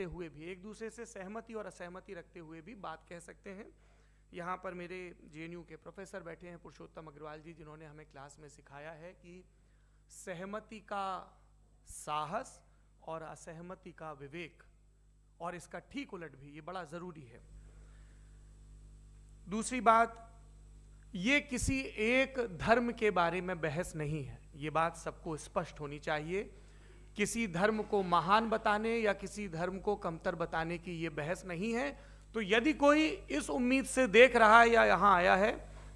हुए भी, एक दूसरे से सहमति और असहमति रखते हुए भी बात कह सकते हैं। यहाँ पर मेरे जेएनयू के प्रोफेसर बैठे हैं, पुरुषोत्तम अग्रवाल जी, जिन्होंने हमें क्लास में सिखाया है कि सहमति का साहस और असहमति का विवेक, और इसका ठीक उलट भी, ये बड़ा जरूरी है। दूसरी बात, ये किसी एक धर्म के बारे में बहस नहीं है, ये बात सबको स्पष्ट होनी चाहिए। किसी धर्म को महान बताने या किसी धर्म को कमतर बताने की ये बहस नहीं है। तो यदि कोई इस उम्मीद से देख रहा है या यहां आया है,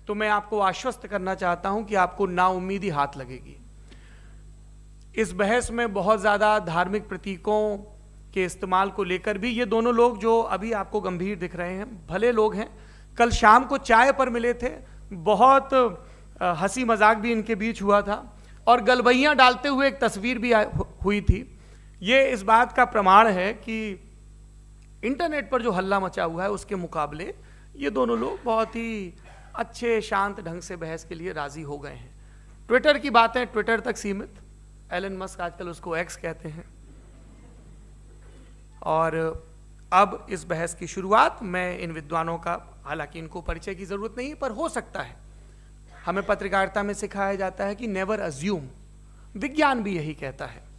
तो मैं आपको आश्वस्त करना चाहता हूं कि आपको नाउम्मीदी हाथ लगेगी। इस बहस में बहुत ज्यादा धार्मिक प्रतीकों के इस्तेमाल को लेकर भी ये दोनों लोग जो अभी आपको गंभीर दिख रहे हैं, भले लोग हैं, कल शाम को चाय पर मिले थे, बहुत हंसी मजाक भी इनके बीच हुआ था और गलबैयां डालते हुए एक तस्वीर भी हुई थी। ये इस बात का प्रमाण है कि इंटरनेट पर जो हल्ला मचा हुआ है उसके मुकाबले ये दोनों लोग बहुत ही अच्छे शांत ढंग से बहस के लिए राजी हो गए हैं। ट्विटर की बातें ट्विटर तक सीमित, एलन मस्क आजकल उसको एक्स कहते हैं। और अब इस बहस की शुरुआत मैं इन विद्वानों का, हालांकि इनको परिचय की जरूरत नहीं, पर हो सकता है, हमें पत्रकारिता में सिखाया जाता है कि नेवर अज्यूम, विज्ञान भी यही कहता है।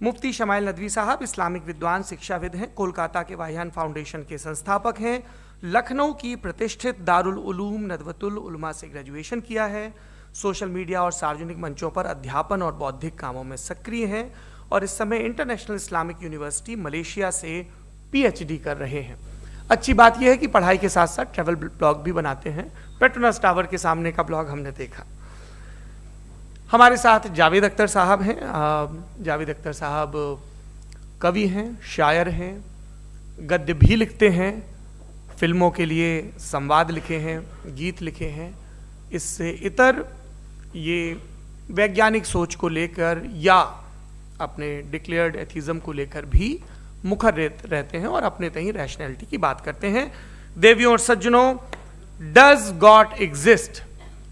मुफ्ती शमाइल नदवी साहब इस्लामिक विद्वान, शिक्षाविद हैं, कोलकाता के वाहियान फाउंडेशन के संस्थापक हैं, लखनऊ की प्रतिष्ठित दारुल उलूम नदवतुल उलमा से ग्रेजुएशन किया है, सोशल मीडिया और सार्वजनिक मंचों पर अध्यापन और बौद्धिक कामों में सक्रिय हैं और इस समय इंटरनेशनल इस्लामिक यूनिवर्सिटी मलेशिया से पीएचडी कर रहे हैं। अच्छी बात यह है कि पढ़ाई के साथ साथ ट्रैवल ब्लॉग भी बनाते हैं। पेट्रोनस टावर के सामने का ब्लॉग हमने देखा। हमारे साथ जावेद अख्तर साहब हैं। जावेद अख्तर साहब कवि हैं, शायर हैं, गद्य भी लिखते हैं, फिल्मों के लिए संवाद लिखे हैं, गीत लिखे हैं। इससे इतर ये वैज्ञानिक सोच को लेकर या अपने डिक्लेयर्ड एथिज्म को लेकर भी मुखर रहते हैं और अपने तहीं रैशनैलिटी की बात करते हैं। देवियों और सज्जनों, डज गॉड एग्जिस्ट,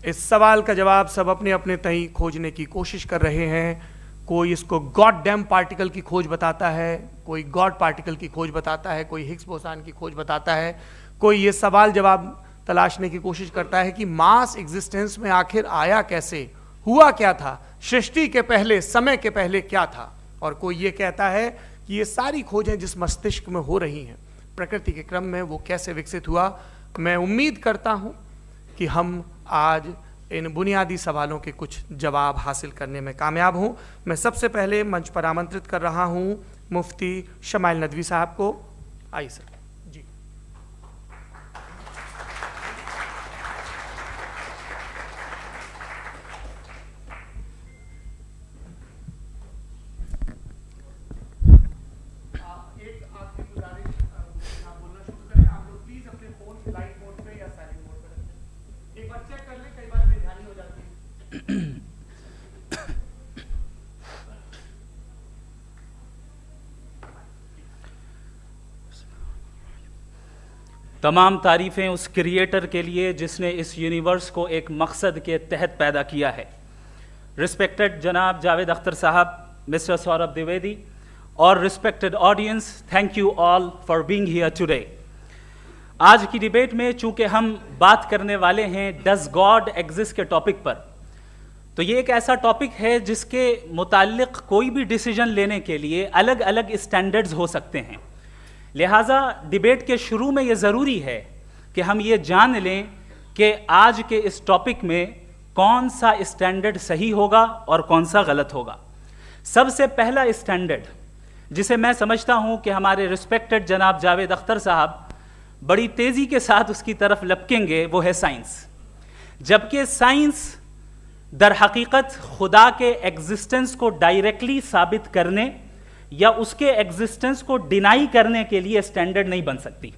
इस सवाल का जवाब सब अपने अपने तहीं खोजने की कोशिश कर रहे हैं। कोई इसको गॉड डैम पार्टिकल की खोज बताता है, कोई गॉड पार्टिकल की खोज बताता है, कोई हिग्स बोसान की खोज बताता है, कोई ये सवाल जवाब तलाशने की कोशिश करता है कि मास एग्जिस्टेंस में आखिर आया कैसे, हुआ क्या था, सृष्टि के पहले, समय के पहले क्या था। और कोई ये कहता है कि ये सारी खोजें जिस मस्तिष्क में हो रही हैं प्रकृति के क्रम में, वो कैसे विकसित हुआ। मैं उम्मीद करता हूं कि हम आज इन बुनियादी सवालों के कुछ जवाब हासिल करने में कामयाब हों। मैं सबसे पहले मंच पर आमंत्रित कर रहा हूं मुफ्ती शमाइल नदवी साहब को। आइए सर जी। तमाम तारीफ़ें उस क्रिएटर के लिए जिसने इस यूनिवर्स को एक मकसद के तहत पैदा किया है। रिस्पेक्टेड जनाब जावेद अख्तर साहब, मिस्टर सौरभ द्विवेदी और respected audience, thank you all for being here today. आज की डिबेट में चूंकि हम बात करने वाले हैं डज गॉड एग्जिस्ट के टॉपिक पर, तो ये एक ऐसा टॉपिक है जिसके मुताल्लिक कोई भी डिसीजन लेने के लिए अलग अलग स्टैंडर्ड्स हो सकते हैं। लिहाजा डिबेट के शुरू में ये ज़रूरी है कि हम ये जान लें कि आज के इस टॉपिक में कौन सा स्टैंडर्ड सही होगा और कौन सा गलत होगा। सबसे पहला स्टैंडर्ड जिसे मैं समझता हूँ कि हमारे रिस्पेक्टेड जनाब जावेद अख्तर साहब बड़ी तेज़ी के साथ उसकी तरफ लपकेंगे, वो है साइंस। जबकि साइंस दर हकीकत खुदा के एग्जिस्टेंस को डायरेक्टली साबित करने या उसके एग्जिस्टेंस को डिनाई करने के लिए स्टैंडर्ड नहीं बन सकती।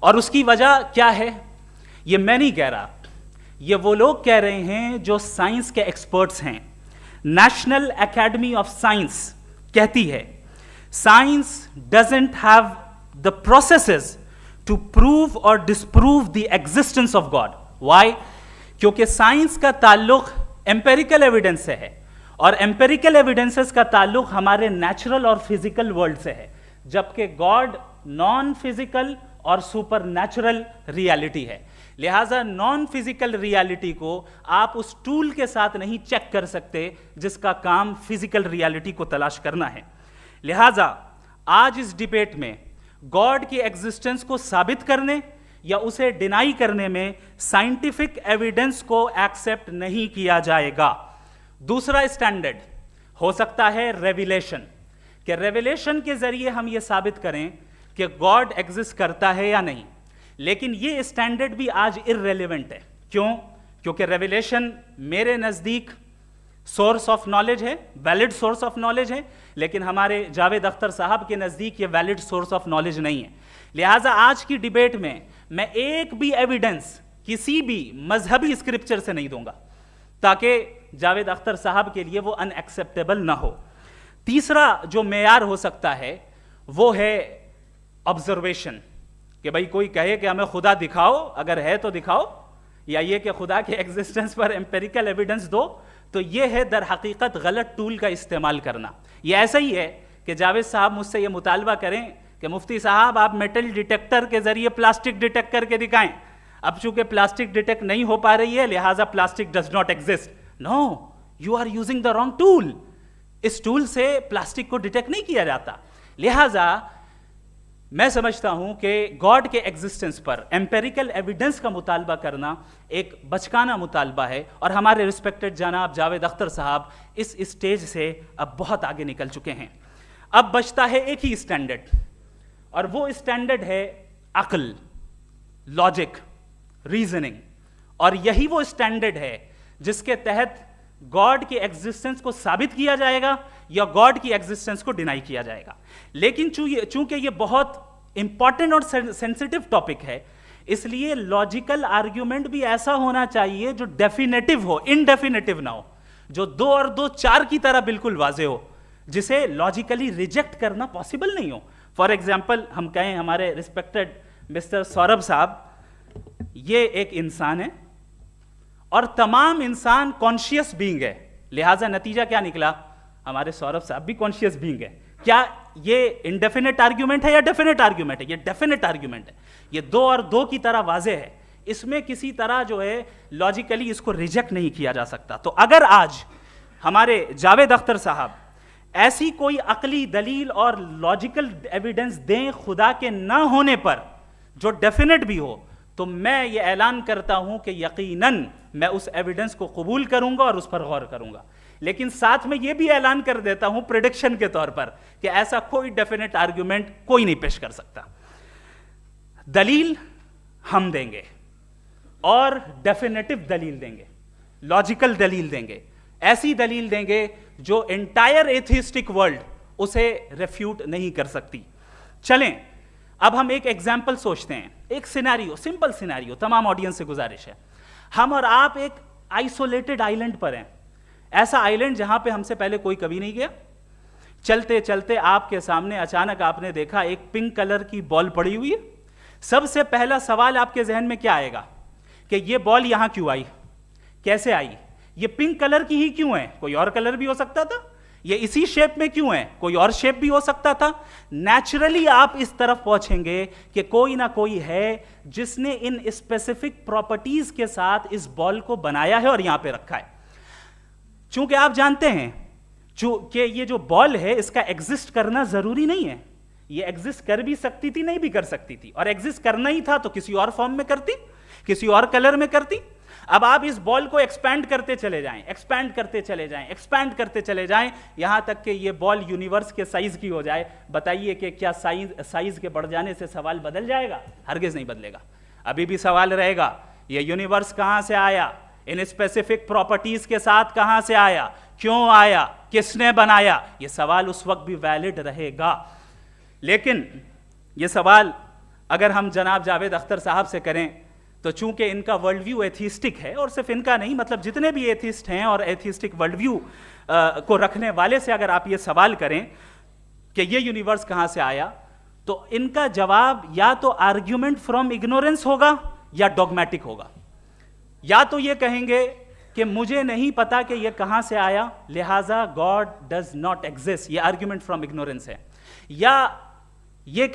और उसकी वजह क्या है, ये मैं नहीं कह रहा, ये वो लोग कह रहे हैं जो साइंस के एक्सपर्ट्स हैं। नेशनल एकेडमी ऑफ साइंस कहती है science doesn't have the processes to prove or disprove the existence of God. Why? क्योंकि साइंस का ताल्लुक एम्पेरिकल एविडेंस से है और एम्पेरिकल एविडेंसेस का ताल्लुक हमारे नेचुरल और फिजिकल वर्ल्ड से है। जबकि गॉड नॉन फिजिकल और सुपर नेचुरल रियलिटी है। लिहाजा नॉन फिजिकल रियलिटी को आप उस टूल के साथ नहीं चेक कर सकते जिसका काम फिजिकल रियलिटी को तलाश करना है। लिहाजा आज इस डिबेट में गॉड की एग्जिस्टेंस को साबित करने या उसे डिनाई करने में साइंटिफिक एविडेंस को एक्सेप्ट नहीं किया जाएगा। दूसरा स्टैंडर्ड हो सकता है रेविलेशन, कि रेविलेशन के जरिए हम यह साबित करें कि गॉड एग्जिस्ट करता है या नहीं। लेकिन ये स्टैंडर्ड भी आज इररेलेवेंट है। क्यों? क्योंकि रेविलेशन मेरे नजदीक सोर्स ऑफ नॉलेज है, वैलिड सोर्स ऑफ नॉलेज है, लेकिन हमारे जावेद अख्तर साहब के नजदीक ये वैलिड सोर्स ऑफ नॉलेज नहीं है। लिहाजा आज की डिबेट में मैं एक भी एविडेंस किसी भी मजहबी स्क्रिप्चर से नहीं दूंगा ताकि जावेद अख्तर साहब के लिए वो अनएक्सेप्टेबल ना हो। तीसरा जो मेयार हो सकता है वो है ऑब्जर्वेशन, कि भाई कोई कहे कि हमें खुदा दिखाओ, अगर है तो दिखाओ, या ये कि खुदा के एग्जिस्टेंस पर एम्पेरिकल एविडेंस दो, तो ये है दर हकीकत गलत टूल का इस्तेमाल करना। ये ऐसा ही है कि जावेद साहब मुझसे ये मुतालबा करें कि मुफ्ती साहब आप मेटल डिटेक्टर के जरिए प्लास्टिक डिटेक्ट करके दिखाएं। अब चूंकि प्लास्टिक डिटेक्ट नहीं हो पा रही है लिहाजा plastic does not exist. No, you are using the wrong tool. इस टूल से प्लास्टिक को डिटेक्ट नहीं किया जाता। लिहाजा मैं समझता हूं कि गॉड के एग्जिस्टेंस पर एम्पेरिकल एविडेंस का मुतालबा करना एक बचकाना मुतालबा है, और हमारे रिस्पेक्टेड जनाब जावेद अख्तर साहब इस स्टेज से अब बहुत आगे निकल चुके हैं। अब बचता है एक ही स्टैंडर्ड, और वो स्टैंडर्ड है अक्ल, लॉजिक, रीजनिंग। और यही वो स्टैंडर्ड है जिसके तहत गॉड की एग्जिस्टेंस को साबित किया जाएगा या गॉड की एग्जिस्टेंस को डिनाई किया जाएगा। लेकिन चूंकि ये बहुत इंपॉर्टेंट और सेंसिटिव टॉपिक है, इसलिए लॉजिकल आर्ग्यूमेंट भी ऐसा होना चाहिए जो डेफिनेटिव हो, इनडेफिनेटिव ना हो, जो 2 और 2 4 की तरह बिल्कुल वाजे हो, जिसे लॉजिकली रिजेक्ट करना पॉसिबल नहीं हो। फॉर एग्जाम्पल हम कहें हमारे रिस्पेक्टेड मिस्टर सौरभ साहब, ये एक इंसान है और तमाम इंसान कॉन्शियस बीइंग है। लिहाजा नतीजा क्या निकला? हमारे सौरभ साहब भी कॉन्शियस बीइंग है। क्या ये इनडेफिनेट आर्ग्यूमेंट है या डेफिनेट आर्ग्यूमेंट है? ये डेफिनेट आर्ग्यूमेंट है। ये 2 और 2 की तरह वाजे है, इसमें किसी तरह जो है लॉजिकली इसको रिजेक्ट नहीं किया जा सकता। तो अगर आज हमारे जावेद अख्तर साहब ऐसी कोई अकली दलील और लॉजिकल एविडेंस दें खुदा के ना होने पर जो डेफिनेट भी हो, तो मैं ये ऐलान करता हूं कि यकीनन मैं उस एविडेंस को कबूल करूंगा और उस पर गौर करूंगा। लेकिन साथ में यह भी ऐलान कर देता हूं प्रेडिक्शन के तौर पर कि ऐसा कोई डेफिनेट आर्ग्यूमेंट कोई नहीं पेश कर सकता। दलील हम देंगे और डेफिनेटिव दलील देंगे, लॉजिकल दलील देंगे, ऐसी दलील देंगे जो एंटायर एथिस्टिक वर्ल्ड उसे रेफ्यूट नहीं कर सकती। चलें अब हम एक एग्जाम्पल सोचते हैं, एक सिनेरियो, सिंपल सिनेरियो, तमाम ऑडियंस से गुजारिश है। हम और आप एक आइसोलेटेड आइलैंड पर हैं, ऐसा आइलैंड जहां पे हमसे पहले कोई कभी नहीं गया। चलते चलते आपके सामने अचानक आपने देखा एक पिंक कलर की बॉल पड़ी हुई है। सबसे पहला सवाल आपके जहन में क्या आएगा कि ये बॉल यहां क्यों आई, कैसे आई, ये पिंक कलर की ही क्यों है, कोई और कलर भी हो सकता था, ये इसी शेप में क्यों है, कोई और शेप भी हो सकता था। नेचुरली आप इस तरफ पहुंचेंगे कि कोई ना कोई है जिसने इन स्पेसिफिक प्रॉपर्टीज के साथ इस बॉल को बनाया है और यहां पे रखा है। चूंकि आप जानते हैं कि ये जो बॉल है इसका एग्जिस्ट करना जरूरी नहीं है, ये एग्जिस्ट कर भी सकती थी, नहीं भी कर सकती थी, और एग्जिस्ट करना ही था तो किसी और फॉर्म में करती, किसी और कलर में करती। अब आप इस बॉल को एक्सपैंड करते चले जाएं, एक्सपैंड करते चले जाएं, एक्सपैंड करते चले जाएं, यहां तक कि ये बॉल यूनिवर्स के साइज की हो जाए। बताइए कि क्या साइज के बढ़ जाने से सवाल बदल जाएगा? हरगिज नहीं बदलेगा। अभी भी सवाल रहेगा ये यूनिवर्स कहां से आया, इन स्पेसिफिक प्रॉपर्टीज के साथ कहां से आया, क्यों आया, किसने बनाया, यह सवाल उस वक्त भी वैलिड रहेगा। लेकिन यह सवाल अगर हम जनाब जावेद अख्तर साहब से करें तो चूंकि इनका वर्ल्ड व्यू एथिस्टिक है, और सिर्फ इनका नहीं, मतलब जितने भी एथिस्ट हैं और एथिस्टिक वर्ल्ड व्यू को रखने वाले से अगर आप ये सवाल करें कि ये यूनिवर्स कहां से आया, तो इनका जवाब या तो आर्ग्यूमेंट फ्रॉम इग्नोरेंस होगा या डॉगमेटिक होगा। या तो ये कहेंगे कि मुझे नहीं पता कि ये कहां से आया, लिहाजा गॉड डज नॉट एग्जिस्ट, ये आर्ग्यूमेंट फ्रॉम इग्नोरेंस है। या ये